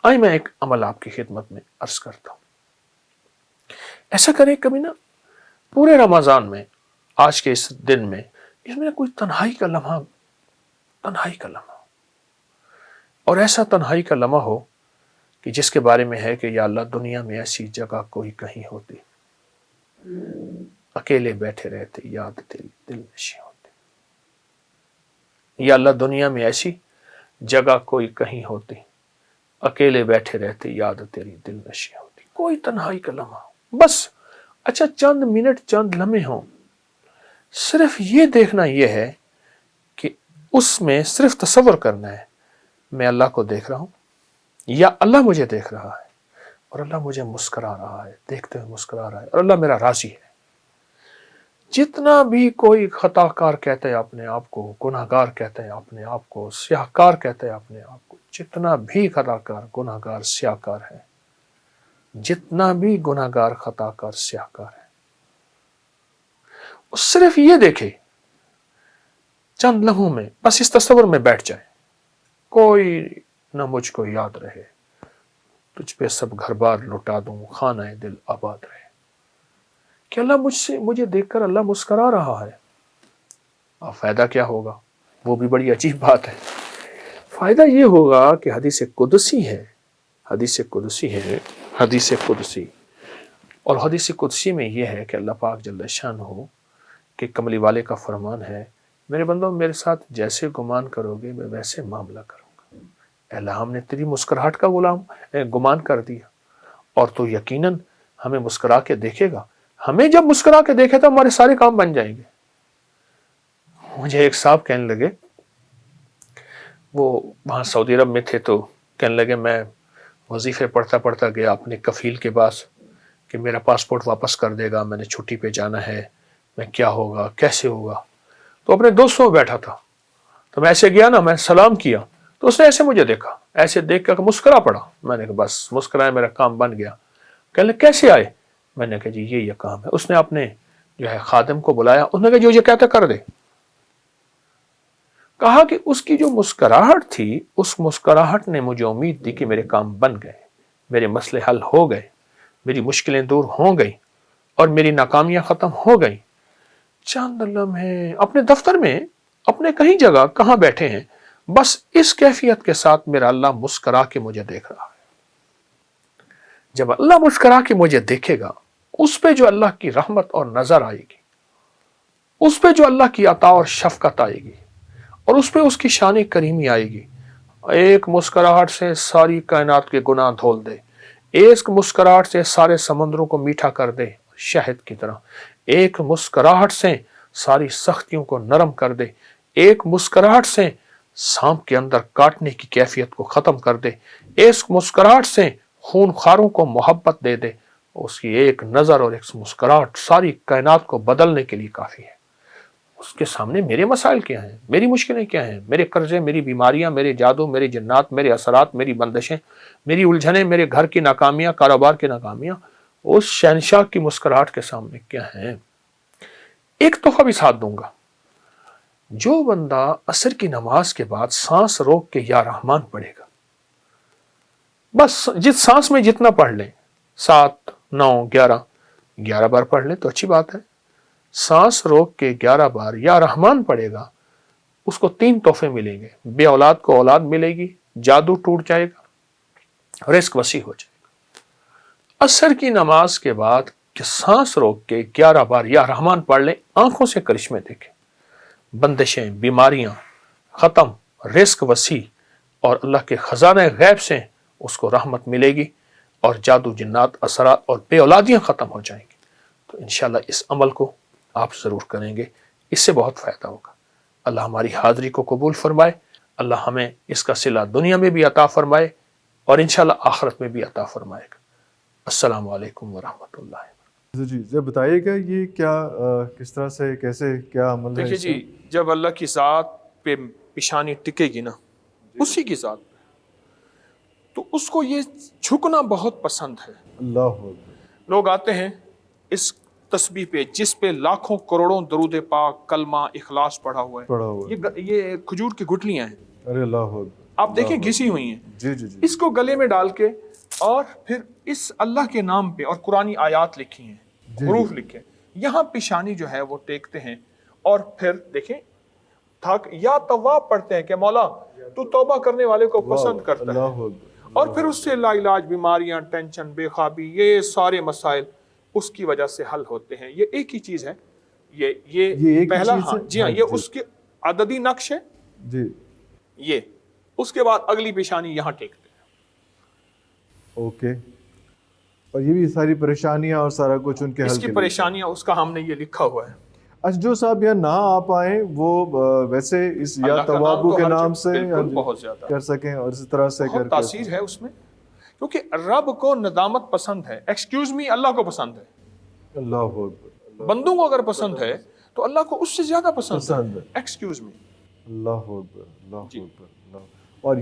آئے میں ایک عمل آپ کی خدمت میں عرض کرتا ہوں. ایسا کریں کبھی نا پورے رمضان میں، آج کے اس دن میں، اس میں کوئی تنہائی کا لمحہ اور ایسا تنہائی کا لمحہ ہو کہ جس کے بارے میں ہے کہ یا اللہ دنیا میں ایسی جگہ کوئی کہیں ہوتی، اکیلے بیٹھے رہتے یاد تیری دل نشیں ہوتی. یا اللہ دنیا میں ایسی جگہ کوئی کہیں ہوتی، اکیلے بیٹھے رہتے یاد تیری دل نشیں ہوتی. کوئی تنہائی کا لمحہ ہو، بس اچھا چند منٹ چند لمحے ہوں، صرف یہ دیکھنا یہ ہے کہ اس میں صرف تصور کرنا ہے میں اللہ کو دیکھ رہا ہوں یا اللہ مجھے دیکھ رہا ہے اور اللہ مجھے مسکرا رہا ہے، دیکھتے ہوئے مسکرا رہا ہے اور اللہ میرا راضی ہے. جتنا بھی کوئی خطا کار کہتا ہے اپنے آپ کو، گناہ گار کہتا ہے اپنے آپ کو، سیاہ کار کہتا ہے اپنے آپ کو، جتنا بھی خطا کار گناہ گار سیاہ کار ہے، جتنا بھی گناہ گار خطا کار سیاہ کار ہے، وہ صرف یہ دیکھے چند لمحوں میں، بس اس تصور میں بیٹھ جائے کوئی نہ مجھ کو یاد رہے، تجھ پہ سب گھر بار لٹا دوں، خانہ دل آباد رہے. کہ اللہ مجھے دیکھ کر اللہ مسکرا رہا ہے. اب فائدہ کیا ہوگا؟ وہ بھی بڑی عجیب بات ہے. فائدہ یہ ہوگا کہ حدیث قدسی ہے، اور حدیث قدسی میں یہ ہے کہ اللہ پاک جل شانہ کہ کملی والے کا فرمان ہے، میرے بندوں میرے ساتھ جیسے گمان کرو گے میں ویسے معاملہ کروں گا. اے اللہ ہم نے تیری مسکراہٹ کا گمان کر دیا اور تو یقیناً ہمیں مسکرا کے دیکھے گا. ہمیں جب مسکرا کے دیکھے تو ہمارے سارے کام بن جائیں گے. مجھے ایک صاحب کہنے لگے، وہ وہاں سعودی عرب میں تھے، تو کہنے لگے میں وظیفے پڑھتا گیا اپنے کفیل کے پاس کہ میرا پاسپورٹ واپس کر دے گا، میں نے چھٹی پہ جانا ہے، میں کیا ہوگا کیسے ہوگا. تو اپنے دوستوں میں بیٹھا تھا، تو میں ایسے گیا نا، میں سلام کیا تو اس نے ایسے مجھے دیکھا، ایسے دیکھ کر مسکرا پڑا. میں نے کہا بس مسکرایا، میرا کام بن گیا. کہنے لگے کیسے آئے؟ میں نے کہا جی یہ کام ہے. اس نے اپنے جو ہے خادم کو بلایا، اس نے کہا جو یہ کہتا کر دے. کہا کہ اس کی جو مسکراہٹ تھی، اس مسکراہٹ نے مجھے امید دی کہ میرے کام بن گئے، میرے مسئلے حل ہو گئے، میری مشکلیں دور ہو گئی اور میری ناکامیاں ختم ہو گئی. چند لمحے اپنے دفتر میں، اپنے کہیں جگہ کہاں بیٹھے ہیں، بس اس کیفیت کے ساتھ میرا اللہ مسکرا کے مجھے دیکھ رہا ہے. جب اللہ مسکرا کے مجھے دیکھے گا، اس پہ جو اللہ کی رحمت اور نظر آئے گی، اس پہ جو اللہ کی عطا اور شفقت آئے گی، اور اس پہ اس کی شان کریمی آئے گی، ایک مسکراہٹ سے ساری کائنات کے گناہ دھول دے، ایک مسکراہٹ سے سارے سمندروں کو میٹھا کر دے شہد کی طرح، ایک مسکراہٹ سے ساری سختیوں کو نرم کر دے، ایک مسکراہٹ سے سانپ کے اندر کاٹنے کی کیفیت کو ختم کر دے، ایک مسکراہٹ سے خون خاروں کو محبت دے دے. اس کی ایک نظر اور ایک مسکراہٹ ساری کائنات کو بدلنے کے لیے کافی ہے. اس کے سامنے میرے مسائل کیا ہیں، میری مشکلیں کیا ہیں، میرے قرضے، میری بیماریاں، میرے جادو، میری جنات، میرے اثرات، میری بندشیں، میری الجھنیں، میرے گھر کی ناکامیاں، کاروبار کی ناکامیاں، اس شہنشاہ کی مسکراہٹ کے سامنے کیا ہیں. ایک تحفہ بھی ساتھ دوں گا، جو بندہ عصر کی نماز کے بعد سانس روک کے یا رحمان پڑھے گا، بس جس سانس میں جتنا پڑھ لیں، 7 9 11 بار پڑھ لیں تو اچھی بات ہے. سانس روک کے 11 بار یا رحمان پڑھے گا، اس کو 3 تحفے ملیں گے. بے اولاد کو اولاد ملے گی، جادو ٹوٹ جائے گا، رزق وسیع ہو جائے گا. عصر کی نماز کے بعد کہ سانس روک کے 11 بار یا رحمان پڑھ لیں، آنکھوں سے کرشمے دیکھیں، بندشیں، بیماریاں ختم، رزق وسیع، اور اللہ کے خزانہ غیب سے اس کو رحمت ملے گی اور جادو، جنات، اثرات اور بے اولادیاں ختم ہو جائیں گی. تو انشاءاللہ اس عمل کو آپ ضرور کریں گے، اس سے بہت فائدہ ہوگا. اللہ ہماری حاضری کو قبول فرمائے، اللہ ہمیں اس کا صلہ دنیا میں بھی عطا فرمائے اور انشاءاللہ آخرت میں بھی عطا فرمائے گا. السلام علیکم ورحمۃ اللہ. جی بتائیے گا یہ کیا کس طرح سے کیسے کیا عمل ہے؟ دیکھیے جی، جب اللہ کی ذات پہ پیشانی ٹکے گی نا، اسی کی ذات تو اس کو یہ جھکنا بہت پسند ہے. اللہ لوگ آتے ہیں اس تسبیح پہ جس پہ لاکھوں کروڑوں درود پاک، کلمہ، اخلاص پڑھا ہوا ہے، یہ کھجور کی گٹلیاں ہیں. ارے اللہ آپ دیکھیں گھسی ہوئی ہیں, جی جی جی اس کو گلے میں ڈال کے اور پھر اس اللہ کے نام پہ اور قرآنی آیات لکھی ہیں, حروف لکھے, یہاں پیشانی جو ہے وہ ٹیکتے ہیں اور پھر دیکھیں تھک یا تواب پڑھتے ہیں کہ مولا تو توبہ کرنے والے کو پسند کرتا ہے, اللہ اکبر. اور پھر اس سے لا علاج بیماریاں, ٹینشن, بے خوابی, یہ سارے مسائل اس کی وجہ سے حل ہوتے ہیں. یہ ایک ہی چیز ہے, یہ ایک ہی پہلا, چیز ہاں ہے؟ جی ہاں, ہاں، یہ جی. اس کے عددی نقش ہے جی یہ, اس کے بعد اگلی پیشانی یہاں ٹیکتے ہیں. اوکے, اور یہ بھی ساری پریشانیاں اور سارا کچھ ان کے اس حل کی کے لیے. پریشانیاں اس کا ہم نے یہ لکھا ہوا ہے. اچھا, جو صاحب یہاں نہ آ پائیں وہ ویسے اس یا اللہ کا نام توابو تو کے ہر نام جگہ سے بالکل بہت زیادہ کر سکیں اور اسی طرح سے بہت کر کے. تاثیر ہے اس میں, کیونکہ رب کو ندامت پسند ہے. ایکسکیوز می, اللہ کو پسند ہے. اللہ اکبر. بندوں کو اگر پسند ہے تو اللہ کو اس سے زیادہ پسند پسند ہے. ہے. Excuse me. اللہ اکبر, اللہ جی. اکبر, اللہ. اور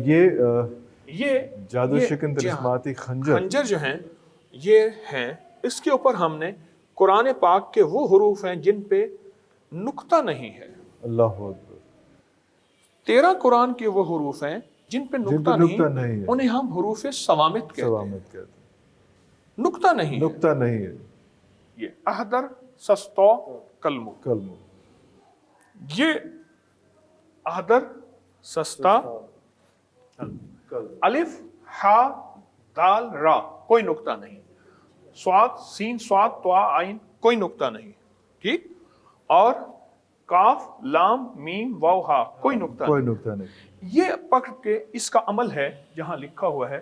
یہ جادو یہ شکن جی ہاں, طلسماتی خنجر خنجر جو ہیں یہ ہیں, اس کے اوپر ہم نے قرآن پاک کے وہ حروف ہیں جن پہ نقطہ نہیں ہے. اللہ اکبر. 13 قرآن کے وہ حروف ہیں جن پہ نقطہ نقطہ نہیں نہیں ہے. انہیں ہم حروف صوامت کہتے ہیں. سوامت کہتے ہیں. نقطہ نہیں ہے. نقطہ نہیں ہے. یہ احدر سستو کلمو, کلمہ. یہ احدر سستا الف ہا دال را, کوئی نقطہ نہیں. سواد سین سواد طا عین, کوئی نقطہ نہیں. ٹھیک, اور کاف لام میم واو ہا, کوئی نقطہ کوئی نہیں. نقطہ نہیں. یہ پکڑ کے اس کا عمل ہے جہاں لکھا ہوا ہے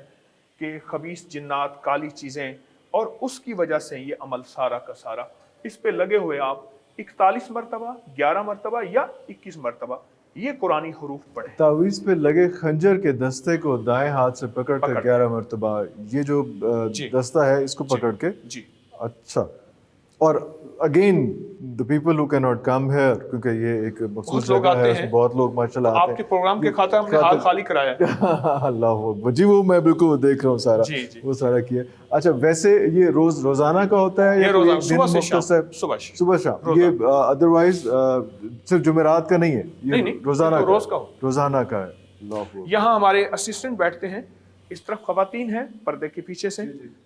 کہ خبیث جنات, کالی چیزیں, اور اس کی وجہ سے یہ عمل سارا کا سارا اس پہ لگے ہوئے آپ 41 مرتبہ, 11 مرتبہ یا 21 مرتبہ یہ قرآنی حروف پڑھیں. تعویذ پہ لگے خنجر کے دستے کو دائیں ہاتھ سے پکڑ کر 11 مرتبہ, یہ جو دستہ ہے اس کو پکڑ کے. جی. اچھا, اور again the people who cannot come here, کیونکہ یہ ایک مخصوص جگہ ہے, اس میں بہت لوگ ماشاءاللہ آتے ہیں. آپ کے پروگرام کے خاطر ہم نے حال خالی کرایا ہے. اللہ اکبر. جی وہ میں بالکل دیکھ رہا ہوں سارا, وہ سارا کیا. اچھا, ویسے یہ روزانہ کا ہوتا ہے یہ روزانہ صبح سے شام, صبح شام, یہ ادروائز صرف جمعرات کا نہیں ہے, یہ روزانہ کا ہے. اللہ اکبر. یہاں ہمارے اسسٹنٹ بیٹھتے ہیں, اس طرف خواتین ہیں پردے کے پیچھے سے,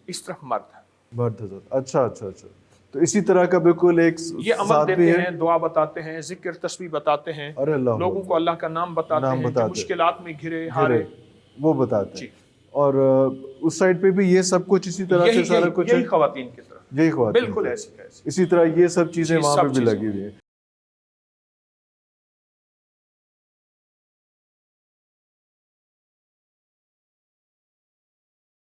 اس طرف مرد ہے. مرد حضرت. اچھا اچھا اچھا. تو اسی طرح کا بالکل ایک یہ عمل دیتے ہیں, دعا بتاتے ہیں, ذکر تسبیح بتاتے ہیں, لوگوں کو اللہ کا نام بتاتے ہیں, جو مشکلات میں گھرے ہارے وہ بتاتے ہیں. اور اس سائڈ پہ بھی یہ سب کچھ اسی طرح سے سارا کچھ یہی خواتین کی طرف, یہی خواتین بالکل ایسی اسی طرح یہ سب چیزیں وہاں پہ بھی لگی ہوئی ہیں.